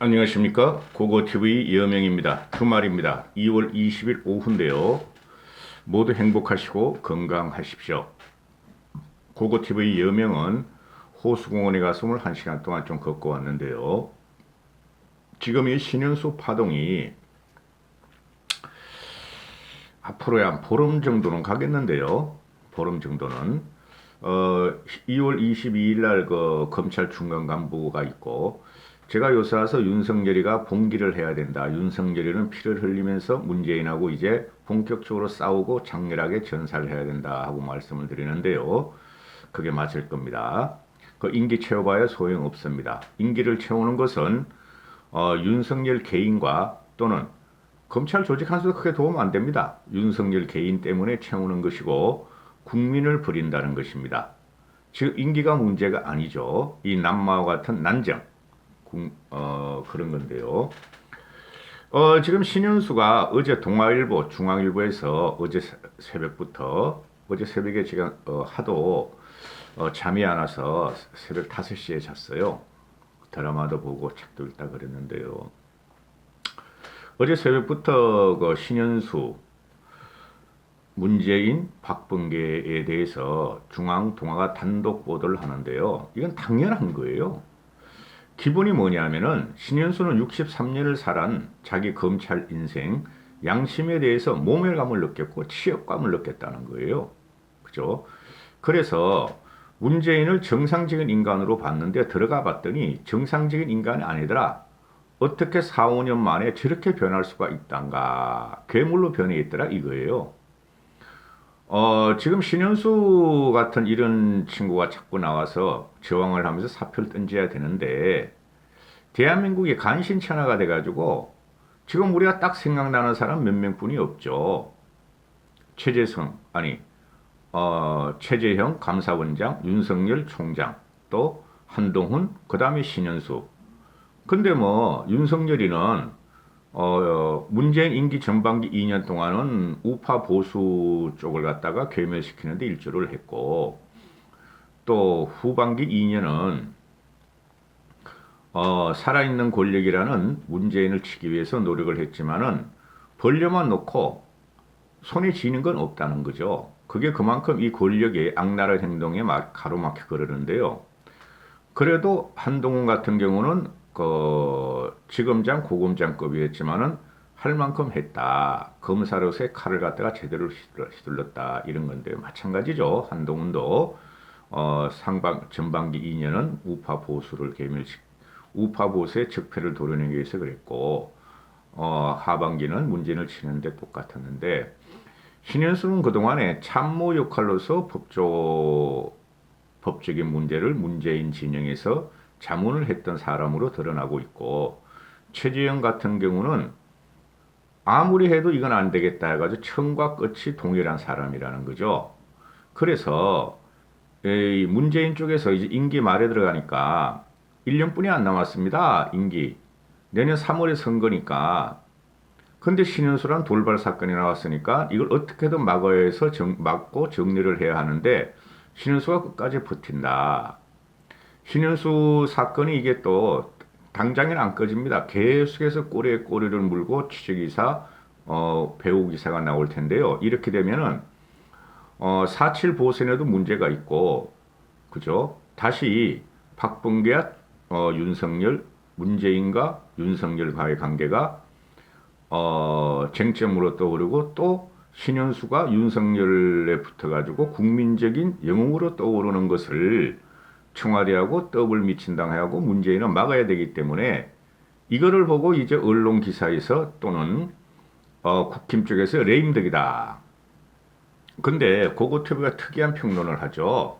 안녕하십니까. 고고TV 여명입니다. 주말입니다. 2월 20일 오후인데요. 모두 행복하시고 건강하십시오. 고고TV 여명은 호수공원에 가서 오늘 1시간 동안 좀 걷고 왔는데요. 지금 이 신현수 파동이 앞으로야 한 보름 정도는 가겠는데요. 보름 정도는 2월 22일 날 그 검찰 중간 간부가 있고, 제가 요새 와서 윤석열이가 봉기를 해야 된다. 윤석열이는 피를 흘리면서 문재인하고 이제 본격적으로 싸우고 장렬하게 전사를 해야 된다 하고 말씀을 드리는데요. 그게 맞을 겁니다. 그 임기 채워봐야 소용없습니다. 임기를 채우는 것은 윤석열 개인과 또는 검찰 조직 한수도 크게 도움 안 됩니다. 윤석열 개인 때문에 채우는 것이고 국민을 버린다는 것입니다. 즉 임기가 문제가 아니죠. 이 남마와 같은 난정 그런 건데요. 지금 신현수가 어제 동아일보, 중앙일보에서 어제 새벽부터 어제 새벽에 제가 하도 잠이 안 와서 새벽 5시에 잤어요. 드라마도 보고 책도 읽다 그랬는데요. 어제 새벽부터 그 신현수, 문재인, 박범계에 대해서 중앙 동아가 단독 보도를 하는데요. 이건 당연한 거예요. 기본이 뭐냐면은 신현수는 63년을 살한 자기 검찰 인생 양심에 대해서 모멸감을 느꼈고 치욕감을 느꼈다는 거예요. 그죠? 그래서 문재인을 정상적인 인간으로 봤는데 들어가 봤더니 정상적인 인간이 아니더라. 어떻게 4, 5년 만에 저렇게 변할 수가 있단가. 괴물로 변해 있더라 이거예요. 지금 신현수 같은 이런 친구가 자꾸 나와서 저항을 하면서 사표를 던져야 되는데, 대한민국이 간신천하가 돼가지고 지금 우리가 딱 생각나는 사람 몇 명뿐이 없죠. 최재형 감사원장, 윤석열 총장, 또 한동훈, 그 다음에 신현수. 근데 뭐 윤석열이는 문재인 임기 전반기 2년 동안은 우파 보수 쪽을 갖다가 괴멸시키는데 일조를 했고, 또 후반기 2년은 살아있는 권력이라는 문재인을 치기 위해서 노력을 했지만은 벌려만 놓고 손에 쥐는 건 없다는 거죠. 그게 그만큼 이 권력의 악랄한 행동에 가로막혀 그러는데요. 그래도 한동훈 같은 경우는 그 지검장, 고검장급이었지만은 할 만큼 했다. 검사로서의 칼을 갖다가 제대로 휘둘렀다. 이런 건데 마찬가지죠. 한동훈도 전반기 2년은 우파 보수의 적폐를 도려내기 위해서 그랬고, 하반기는 문재인을 치는데 똑같았는데, 신현수는 그동안에 참모 역할로서 법적인 문제를 문재인 진영에서 자문을 했던 사람으로 드러나고 있고, 최재형 같은 경우는 아무리 해도 이건 안 되겠다 해가지고 처음과 끝이 동일한 사람이라는 거죠. 그래서 이 문재인 쪽에서 이제 임기 말에 들어가니까 1년뿐이 안 남았습니다. 임기. 내년 3월에 선거니까. 근데 신현수란 돌발 사건이 나왔으니까 이걸 어떻게든 막아야 해서 막고 정리를 해야 하는데, 신현수가 끝까지 버틴다. 신현수 사건이 이게 또 당장에는 안 꺼집니다. 계속해서 꼬리에 꼬리를 물고 취재기사, 배우 기사가 나올 텐데요. 이렇게 되면은 4.7 보선에도 문제가 있고, 그죠? 다시 박범계와 윤석열, 문재인과 윤석열과의 관계가 쟁점으로 떠오르고, 또 신현수가 윤석열에 붙어가지고 국민적인 영웅으로 떠오르는 것을 청와대하고 더불미친당하고 문재인은 막아야 되기 때문에, 이거를 보고 이제 언론 기사에서 또는 국힘 쪽에서 레임덕이다. 근데 고고TV가 특이한 평론을 하죠.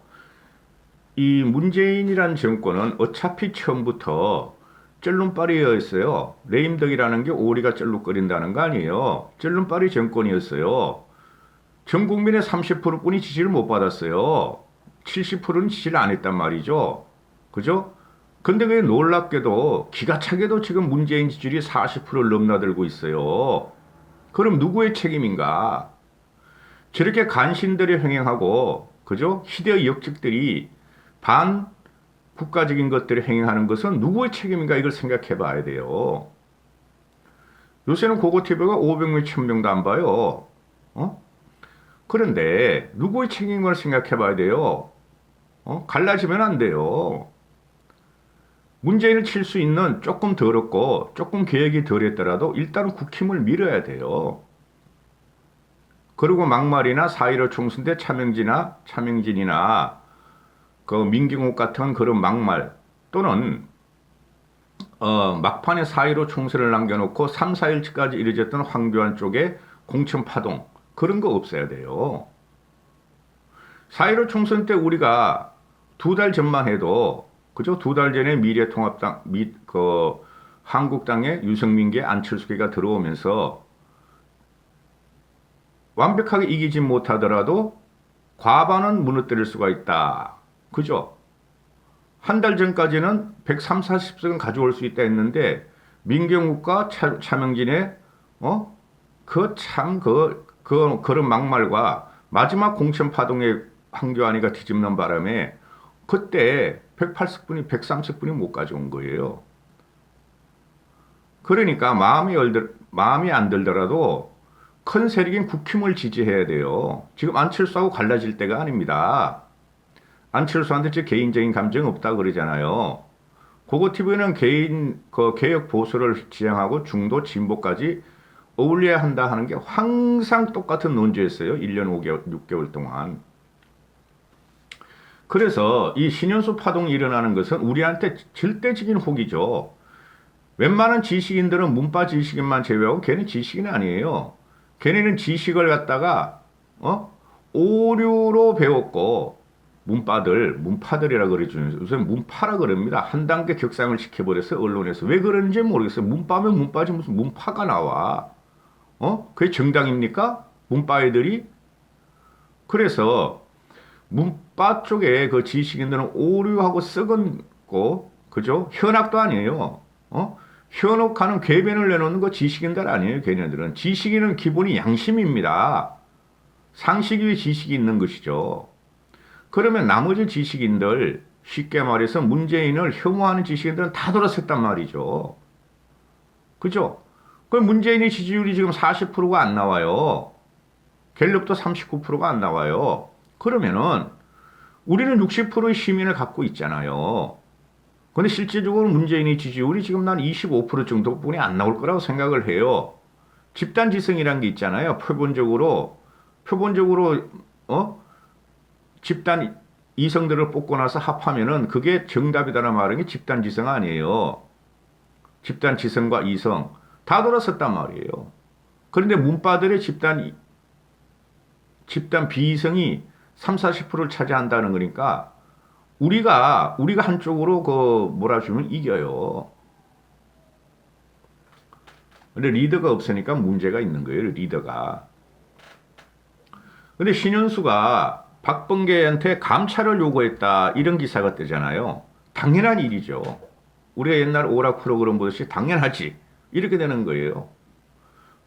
이 문재인이란 정권은 어차피 처음부터 쩔눈빨이였어요. 레임덕이라는 게 오리가 쩔룩거린다는 거 아니에요. 쩔눈빨이 정권이었어요. 전 국민의 30%뿐이 지지를 못 받았어요. 70%는 지지를 안 했단 말이죠. 그죠? 근데 왜 놀랍게도 기가 차게도 지금 문재인 지지율이 40%를 넘나들고 있어요. 그럼 누구의 책임인가? 저렇게 간신들이 횡행하고, 그죠? 희대의 역직들이 반 국가적인 것들을 행행하는 것은 누구의 책임인가 이걸 생각해 봐야 돼요. 요새는 고고TV가 500명, 1000명도 안 봐요. 어? 그런데 누구의 책임을 생각해 봐야 돼요. 갈라지면 안 돼요. 문재인을 칠 수 있는 조금 더럽고 조금 계획이 덜했더라도 일단은 국힘을 밀어야 돼요. 그리고 막말이나 4.15 총선 때 차명진이나 그 민경욱 같은 그런 막말 또는 막판에 4.15 총선을 남겨놓고 3, 4일까지 이뤄졌던 황교안 쪽에 공천 파동 그런 거 없어야 돼요. 4.15 총선 때 우리가 2달 전만 해도 그죠? 2달 전에 미래통합당 한국당의 유승민계 안철수계가 들어오면서 완벽하게 이기지 못하더라도 과반은 무너뜨릴 수가 있다. 그죠? 한 달 전까지는 130, 40석은 가져올 수 있다 했는데 민경욱과 차명진의 그런 막말과 마지막 공천 파동에 황교안이가 뒤집는 바람에 그때 180분이 130분이 못 가져온 거예요. 그러니까 마음이 안 들더라도 큰 세력인 국힘을 지지해야 돼요. 지금 안철수하고 갈라질 때가 아닙니다. 안철수한테 제 개인적인 감정 없다 그러잖아요. 고고TV는 개혁 보수를 지향하고 중도 진보까지 어울려야 한다 하는 게 항상 똑같은 논조였어요. 1년 6개월 동안. 그래서 이 신현수 파동이 일어나는 것은 우리한테 절대적인 혹이죠. 웬만한 지식인들은 문파 지식인만 제외하고 걔는 지식인 아니에요. 걔네는 지식을 갖다가 오류로 배웠고 문파들이라 그러죠. 요새 문파라 그럽니다. 한 단계 격상을 시켜버려서 언론에서 왜 그러는지 모르겠어요. 문파면 문파지 무슨 문파가 나와. 그게 정당입니까? 문파 애들이? 그래서 문파 쪽에 그 지식인들은 오류하고 썩은 거, 그죠? 현악도 아니에요. 현혹하는 궤변을 내놓는 거 지식인들 아니에요. 걔네들은. 지식인은 기본이 양심입니다. 상식 위에 지식이 있는 것이죠. 그러면 나머지 지식인들, 쉽게 말해서 문재인을 혐오하는 지식인들은 다 돌아섰단 말이죠. 그죠? 그 문재인의 지지율이 지금 40%가 안 나와요. 갤럽도 39%가 안 나와요. 그러면은 우리는 60%의 시민을 갖고 있잖아요. 근데 실제적으로 문재인의 지지율이 지금 난 25% 정도뿐이 안 나올 거라고 생각을 해요. 집단지성이라는 게 있잖아요. 표본적으로 집단 이성들을 뽑고 나서 합하면은 그게 정답이다라는 말은 게 집단지성 아니에요. 집단지성과 이성 다 돌아섰단 말이에요. 그런데 문파들의 집단 비이성이 3, 40%를 차지한다는 거니까 우리가 한쪽으로 몰아주면 이겨요. 근데 리더가 없으니까 문제가 있는 거예요. 리더가. 근데 신현수가 박범계한테 감찰을 요구했다 이런 기사가 뜨잖아요. 당연한 일이죠. 우리가 옛날 오락 프로그램 보듯이 당연하지 이렇게 되는 거예요.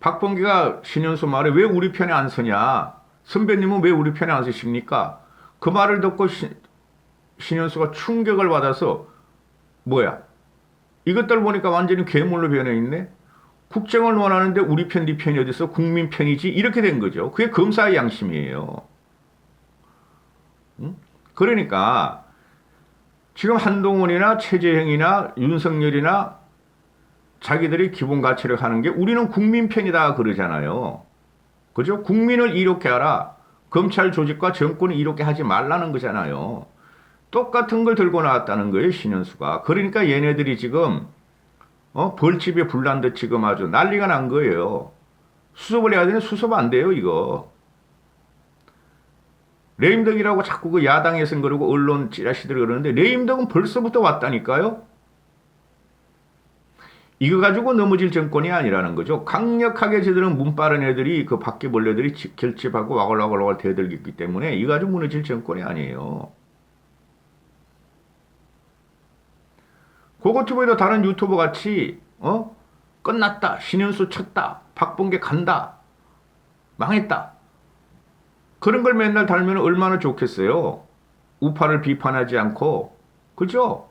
박범계가 신현수 말에 왜 우리 편에 안 서냐, 선배님은 왜 우리 편에 안 서십니까? 그 말을 듣고 신현수가 충격을 받아서 뭐야 이것들 보니까 완전히 괴물로 변해 있네. 국정을 원하는데 우리 편, 네 편이 어디서 국민 편이지 이렇게 된 거죠. 그게 검사의 양심이에요. 그러니까 지금 한동훈이나 최재형이나 윤석열이나 자기들이 기본 가치를 하는 게 우리는 국민 편이다 그러잖아요. 그죠? 국민을 이롭게 하라. 검찰 조직과 정권을 이롭게 하지 말라는 거잖아요. 똑같은 걸 들고 나왔다는 거예요, 신현수가. 그러니까 얘네들이 지금 벌집에 불난 듯 지금 아주 난리가 난 거예요. 수습을 해야 되는데 수습 안 돼요, 이거. 레임덕이라고 자꾸 그 야당에선 그러고 언론 찌라시들 그러는데 레임덕은 벌써부터 왔다니까요. 이거 가지고 넘어질 정권이 아니라는 거죠. 강력하게 저들은 문바른 애들이 그 바퀴벌레들이 결집하고 와글와글 대들기 때문에 이거 가지고 무너질 정권이 아니에요. 고고튜브에도 다른 유튜버 같이 끝났다, 신현수 쳤다, 박범계 간다, 망했다 그런 걸 맨날 달면 얼마나 좋겠어요. 우파를 비판하지 않고 그죠?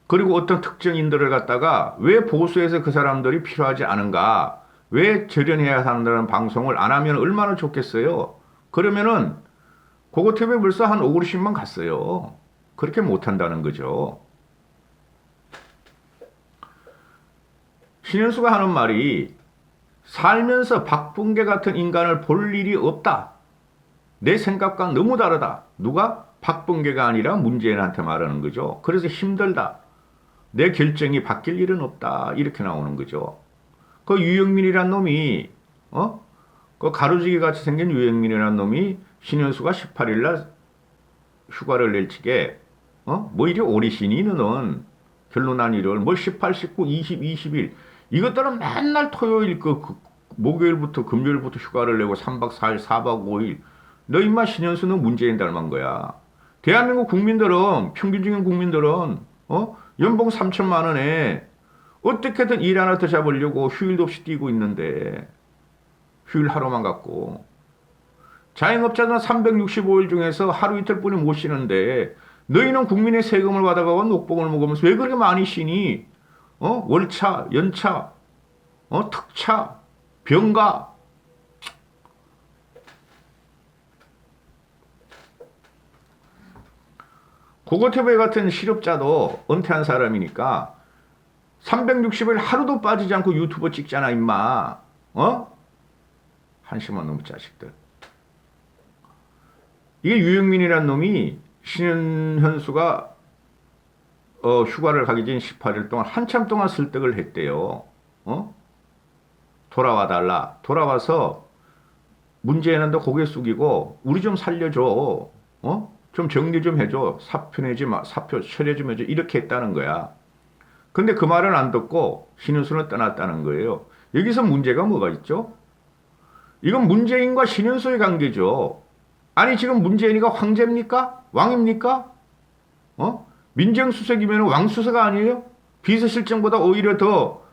그리고 어떤 특정인들을 갖다가 왜 보수해서 그 사람들이 필요하지 않은가? 왜 절연해야 한다는 방송을 안 하면 얼마나 좋겠어요? 그러면은 그거 때문에 벌써 한 5, 60만 갔어요. 그렇게 못한다는 거죠. 신현수가 하는 말이 살면서 박붕계 같은 인간을 볼 일이 없다. 내 생각과 너무 다르다. 누가? 박붕계가 아니라 문재인한테 말하는 거죠. 그래서 힘들다. 내 결정이 바뀔 일은 없다. 이렇게 나오는 거죠. 그 유영민이란 놈이 그 가로지기 같이 생긴 유영민이란 놈이 신현수가 18일 날 휴가를 낼 적에 뭐 이리 오리신이 너는 결론난 일을 뭐 18, 19, 20, 21 이것들은 맨날 토요일 목요일부터 금요일부터 휴가를 내고 3박 4일, 4박 5일 너 임마 신현수는 문재인 닮은 거야. 대한민국 국민들은 평균적인 국민들은 연봉 3천만 원에 어떻게든 일 하나 더 잡으려고 휴일도 없이 뛰고 있는데 휴일 하루만 갖고 자영업자는 365일 중에서 하루 이틀뿐이 못 쉬는데 너희는 국민의 세금을 받아가고 녹봉을 먹으면서 왜 그렇게 많이 쉬니? 월차, 연차, 특차, 병가. 고거태배 같은 실업자도 은퇴한 사람이니까 360일 하루도 빠지지 않고 유튜브 찍잖아 임마. 한심한 놈의 자식들. 이게 유영민이란 놈이 신현수가 휴가를 가기 전 18일 동안 한참 동안 설득을 했대요. 돌아와 달라. 돌아와서 문재인한테 고개 숙이고 우리 좀 살려줘. 좀 정리 좀 해줘. 사표 내지 마. 사표 처리 좀 해줘. 이렇게 했다는 거야. 근데 그 말은 안 듣고 신현수는 떠났다는 거예요. 여기서 문제가 뭐가 있죠? 이건 문재인과 신현수의 관계죠. 아니 지금 문재인이가 황제입니까? 왕입니까? 민정수석이면 왕수석 아니에요? 비서실장보다 오히려 더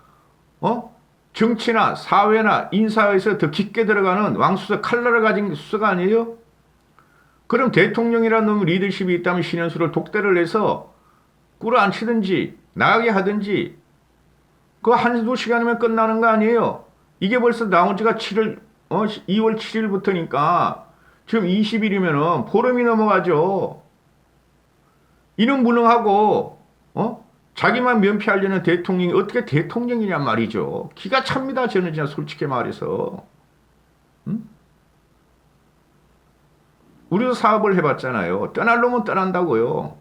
정치나 사회나 인사에서 더 깊게 들어가는 왕수석 칼날을 가진 수석 아니에요? 그럼 대통령이라는 놈 리더십이 있다면 신현수를 독대를 해서 꿇어앉히든지 나가게 하든지 그거 한두 시간이면 끝나는 거 아니에요? 이게 벌써 나온 지가 2월 7일부터니까 지금 20일이면은 보름이 넘어가죠. 이는 무능하고 자기만 면피하려는 대통령이 어떻게 대통령이냔 말이죠. 기가 찹니다. 저는 진짜 솔직히 말해서. 우리도 사업을 해봤잖아요. 떠날 놈은 떠난다고요.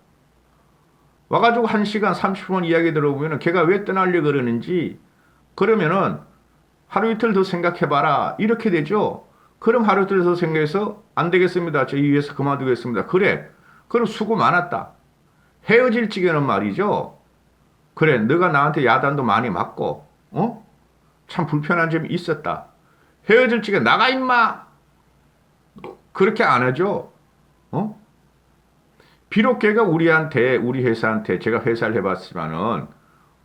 와가지고 1시간 30분 이야기 들어보면 걔가 왜 떠나려고 그러는지 그러면은 하루 이틀 더 생각해봐라. 이렇게 되죠. 그럼 하루 이틀 더 생각해서 안 되겠습니다. 저희 위해서 그만두겠습니다. 그래. 그럼 수고 많았다. 헤어질 적에는 말이죠. 그래. 너가 나한테 야단도 많이 맞고 참 불편한 점이 있었다. 헤어질 적에 나가 임마. 그렇게 안 하죠. 비록 걔가 우리한테 우리 회사한테 제가 회사를 해봤지만은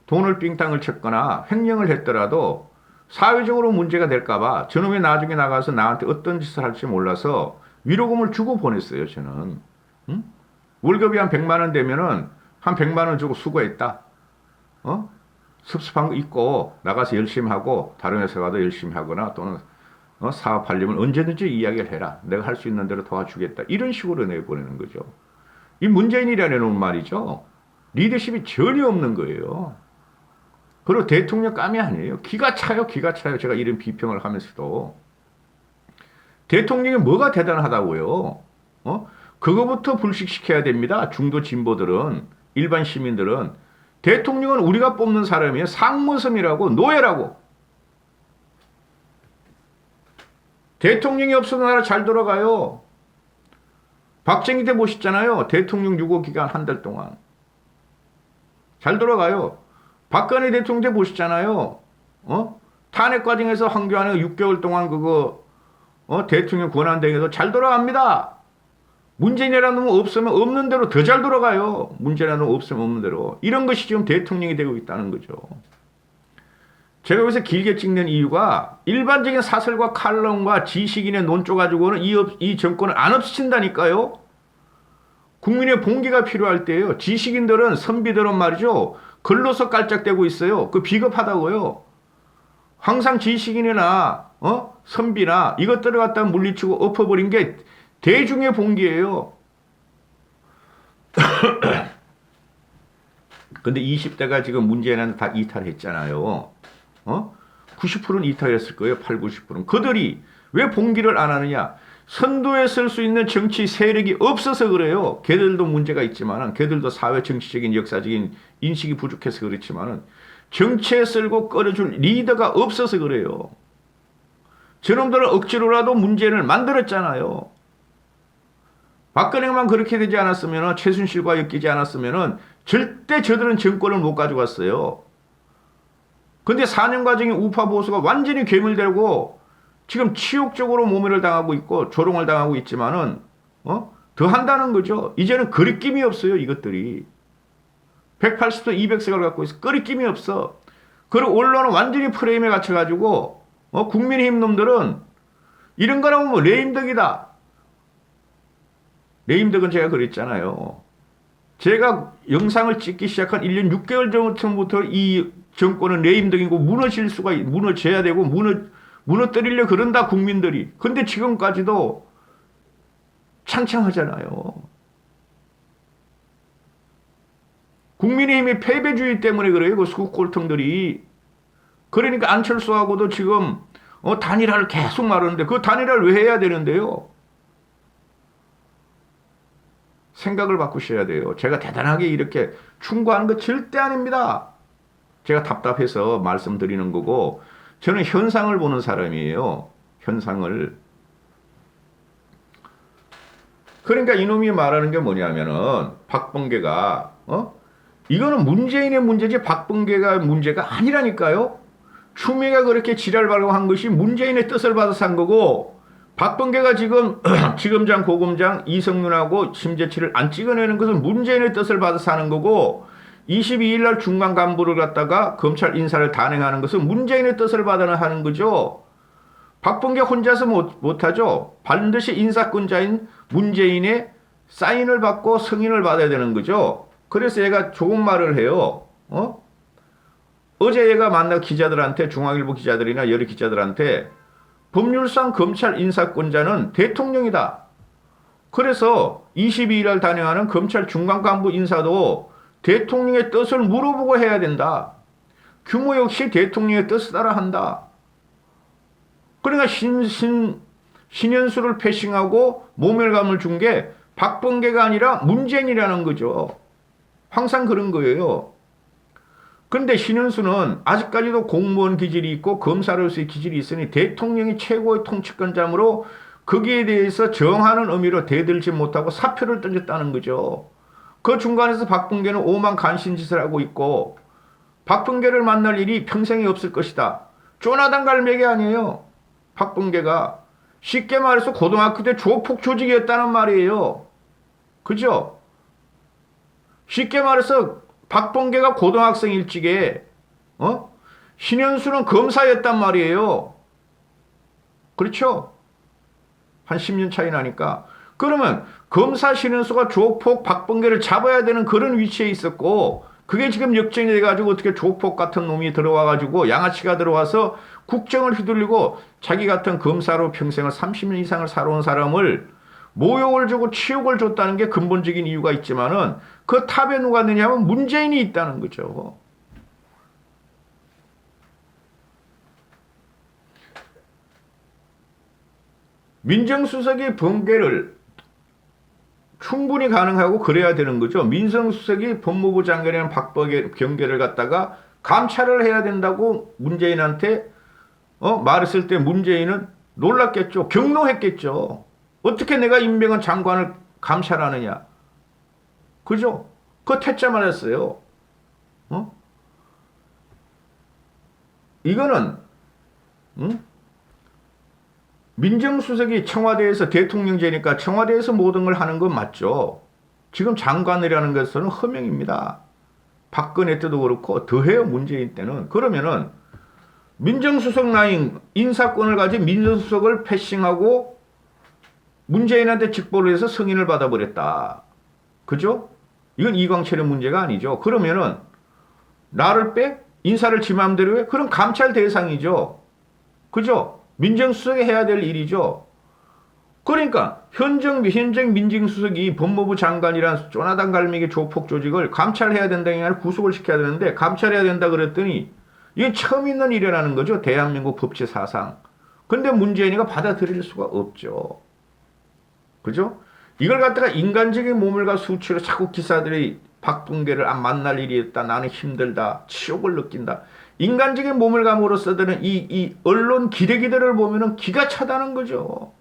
돈을 빙땅을 쳤거나 횡령을 했더라도 사회적으로 문제가 될까봐 저놈이 나중에 나가서 나한테 어떤 짓을 할지 몰라서 위로금을 주고 보냈어요. 저는 월급이 한 100만 원 되면은 한 100만 원 주고 수고했다. 섭섭한 거 있고 나가서 열심히 하고 다른 회사 가도 열심히 하거나 또는 사업하려면 언제든지 이야기를 해라. 내가 할 수 있는 대로 도와주겠다. 이런 식으로 내보내는 거죠. 이 문재인이라는 놈 말이죠. 리더십이 전혀 없는 거예요. 그리고 대통령 감이 아니에요. 기가 차요. 기가 차요. 제가 이런 비평을 하면서도. 대통령이 뭐가 대단하다고요. 그거부터 불식시켜야 됩니다. 중도 진보들은. 일반 시민들은. 대통령은 우리가 뽑는 사람이에요. 상무섬이라고 노예라고. 대통령이 없어도 나라 잘 돌아가요. 박정희 때 보셨잖아요. 대통령 유고 기간 한 달 동안. 잘 돌아가요. 박근혜 대통령 때 보셨잖아요. 탄핵 과정에서 황교안이 6개월 동안 그거 대통령 권한대행해서 잘 돌아갑니다. 문재인이라는 놈 없으면 없는 대로 더 잘 돌아가요. 문재인이라는 놈 없으면 없는 대로. 이런 것이 지금 대통령이 되고 있다는 거죠. 제가 여기서 길게 찍는 이유가 일반적인 사설과 칼럼과 지식인의 논조 가지고는 이 정권을 안 없애친다니까요. 국민의 봉기가 필요할 때예요. 지식인들은 선비들은 말이죠. 글로서 깔짝대고 있어요. 그 비겁하다고요. 항상 지식인이나 선비나 이것들을 갖다 물리치고 엎어버린 게 대중의 봉기예요. 근데 20대가 지금 문재인한테 다 이탈했잖아요. 90%는 이탈했을 거예요. 8, 90%는. 그들이 왜 봉기를 안 하느냐? 선두에 설 수 있는 정치 세력이 없어서 그래요. 걔들도 문제가 있지만은, 걔들도 사회 정치적인 역사적인 인식이 부족해서 그렇지만은, 정치에 쓸고 끌어줄 리더가 없어서 그래요. 저놈들은 억지로라도 문재인을 만들었잖아요. 박근혜만 그렇게 되지 않았으면, 최순실과 엮이지 않았으면 절대 저들은 정권을 못 가져갔어요. 근데 4년 과정에 우파 보수가 완전히 괴물되고 지금 치욕적으로 모멸을 당하고 있고 조롱을 당하고 있지만은 더 한다는 거죠. 이제는 거리낌이 없어요. 이것들이 180도 200석을 갖고 있어. 거리낌이 없어. 그리고 언론은 완전히 프레임에 갇혀가지고 국민의힘 놈들은 이런 거라면 뭐 레임덕이다. 레임덕은 제가 그랬잖아요. 제가 영상을 찍기 시작한 1년 6개월 전부터 이 정권은 레임덕이고 무너져야 되고 무너뜨리려 그런다 국민들이. 근데 지금까지도 창창하잖아요. 국민의힘이 패배주의 때문에 그래요. 그 수국골통들이. 그러니까 안철수하고도 지금 단일화를 계속 말하는데 그 단일화를 왜 해야 되는데요? 생각을 바꾸셔야 돼요. 제가 대단하게 이렇게 충고하는 거 절대 아닙니다. 제가 답답해서 말씀드리는 거고 저는 현상을 보는 사람이에요. 현상을. 그러니까 이놈이 말하는 게 뭐냐면은 박범계가 이거는 문재인의 문제지 박범계가 문제가 아니라니까요. 추미애가 그렇게 지랄바라고 한 것이 문재인의 뜻을 받아서 한 거고 박범계가 지금 지검장 고검장 이성윤하고 심재치를 안 찍어내는 것은 문재인의 뜻을 받아서 하는 거고 22일 날 중간 간부를 갖다가 검찰 인사를 단행하는 것은 문재인의 뜻을 받아 하는 거죠. 박범계 혼자서 못하죠. 반드시 인사권자인 문재인의 사인을 받고 승인을 받아야 되는 거죠. 그래서 얘가 좋은 말을 해요. 어제 얘가 만나 기자들한테 중앙일보 기자들이나 여러 기자들한테 법률상 검찰 인사권자는 대통령이다. 그래서 22일 날 단행하는 검찰 중간 간부 인사도 대통령의 뜻을 물어보고 해야 된다. 규모 역시 대통령의 뜻을 따라 한다. 그러니까 신현수를 패싱하고 모멸감을 준 게 박범계가 아니라 문재인이라는 거죠. 항상 그런 거예요. 그런데 신현수는 아직까지도 공무원 기질이 있고 검사로서의 기질이 있으니 대통령이 최고의 통치권자므로 거기에 대해서 정하는 의미로 대들지 못하고 사표를 던졌다는 거죠. 그 중간에서 박범계는 오만 간신짓을 하고 있고 박범계를 만날 일이 평생에 없을 것이다. 쪼나단 갈매기 아니에요. 박범계가 쉽게 말해서 고등학교 때 조폭 조직이었다는 말이에요. 그죠? 쉽게 말해서 박범계가 고등학생 일찍에 신현수는 검사였단 말이에요. 그렇죠? 한 10년 차이 나니까. 그러면 검사 신현수가 조폭 박범계를 잡아야 되는 그런 위치에 있었고 그게 지금 역전이 돼가지고 어떻게 조폭 같은 놈이 들어와가지고 양아치가 들어와서 국정을 휘둘리고 자기 같은 검사로 평생을 30년 이상을 살아온 사람을 모욕을 주고 치욕을 줬다는 게 근본적인 이유가 있지만은 그 탑에 누가 있느냐면 문재인이 있다는 거죠. 민정수석이 번개를 충분히 가능하고 그래야 되는 거죠. 민정수석이 법무부 장관이라는 박범계를 갖다가 감찰을 해야 된다고 문재인한테 말했을 때 문재인은 놀랐겠죠. 경노했겠죠. 어떻게 내가 임명한 장관을 감찰하느냐. 그죠? 그거 퇴짜 말했어요. 이거는 민정수석이 청와대에서 대통령제니까 청와대에서 모든 걸 하는 건 맞죠. 지금 장관이라는 것은 허명입니다. 박근혜 때도 그렇고 더해요. 문재인 때는. 그러면은 민정수석 라인 인사권을 가진 민정수석을 패싱하고 문재인한테 직보를 해서 승인을 받아버렸다. 그죠? 이건 이광철의 문제가 아니죠. 그러면은 나를 빼? 인사를 지 마음대로 해? 그럼 감찰 대상이죠. 그죠? 민정수석이 해야 될 일이죠. 그러니까 현직 민정수석이 법무부 장관이란 쪼나단 갈매기 조폭 조직을 감찰해야 된다는 게 아니라 구속을 시켜야 되는데 감찰해야 된다 그랬더니 이게 처음 있는 일이라는 거죠. 대한민국 법치 사상. 근데 문재인이가 받아들일 수가 없죠. 그죠? 이걸 갖다가 인간적인 몸을과 수치로 자꾸 기사들이 박붕계를 만날 일이 있다. 나는 힘들다. 치욕을 느낀다. 인간적인 몸을 감으로써는 이 언론 기레기들을 보면은 기가 차다는 거죠.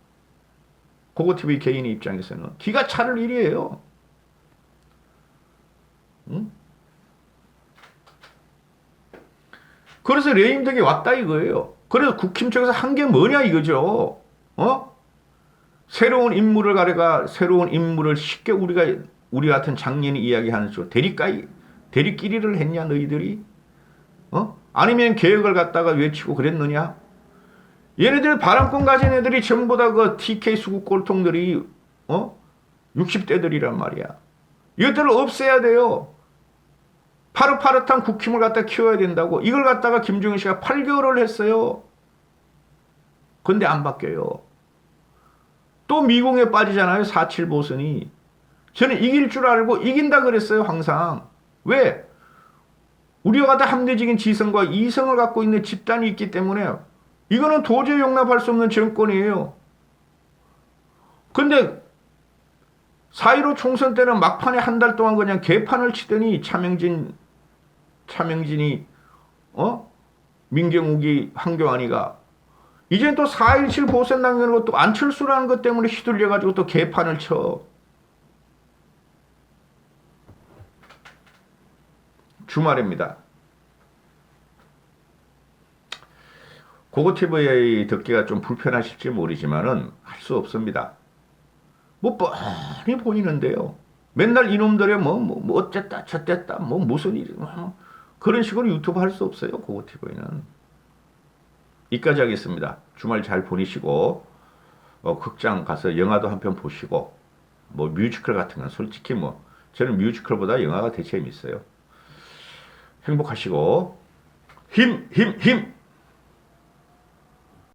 고고TV 개인의 입장에서는 기가 차를 일이에요. 응? 그래서 레임덕이 왔다 이거예요. 그래서 국힘 쪽에서 한 게 뭐냐 이거죠. 새로운 인물을 가려가 새로운 인물을 쉽게 우리 같은 장년이 이야기하는 쪽 대리끼리를 했냐 너희들이? 아니면 개혁을 갖다가 외치고 그랬느냐? 얘네들 바람권 가진 애들이 전부 다 그 TK 수국 꼴통들이 60대들이란 말이야. 이것들을 없애야 돼요. 파릇파릇한 국힘을 갖다 키워야 된다고. 이걸 갖다가 김종인 씨가 8개월을 했어요. 근데 안 바뀌어요. 또 미궁에 빠지잖아요. 4.7 보선이. 저는 이길 줄 알고 이긴다 그랬어요. 항상. 왜? 우리와 같은 합리적인 지성과 이성을 갖고 있는 집단이 있기 때문에 이거는 도저히 용납할 수 없는 정권이에요. 근데 4.15 총선 때는 막판에 한 달 동안 그냥 개판을 치더니 차명진이 민경욱이 황교안이가 이젠 또 4.17 보선 당연히 또 안철수라는 것 때문에 휘둘려가지고 또 개판을 쳐. 주말입니다. 고고TV 듣기가 좀 불편하실지 모르지만은 할 수 없습니다. 뭐 뻔히 보이는데요. 맨날 이놈들의 뭐 어쨌다 저쨌다 뭐 무슨 일이 그런 식으로 유튜브 할 수 없어요. 고고TV는. 이까지 하겠습니다. 주말 잘 보내시고 극장 가서 영화도 한 편 보시고 뭐 뮤지컬 같은 건 솔직히 뭐 저는 뮤지컬보다 영화가 더 재밌어요. 행복하시고 힘!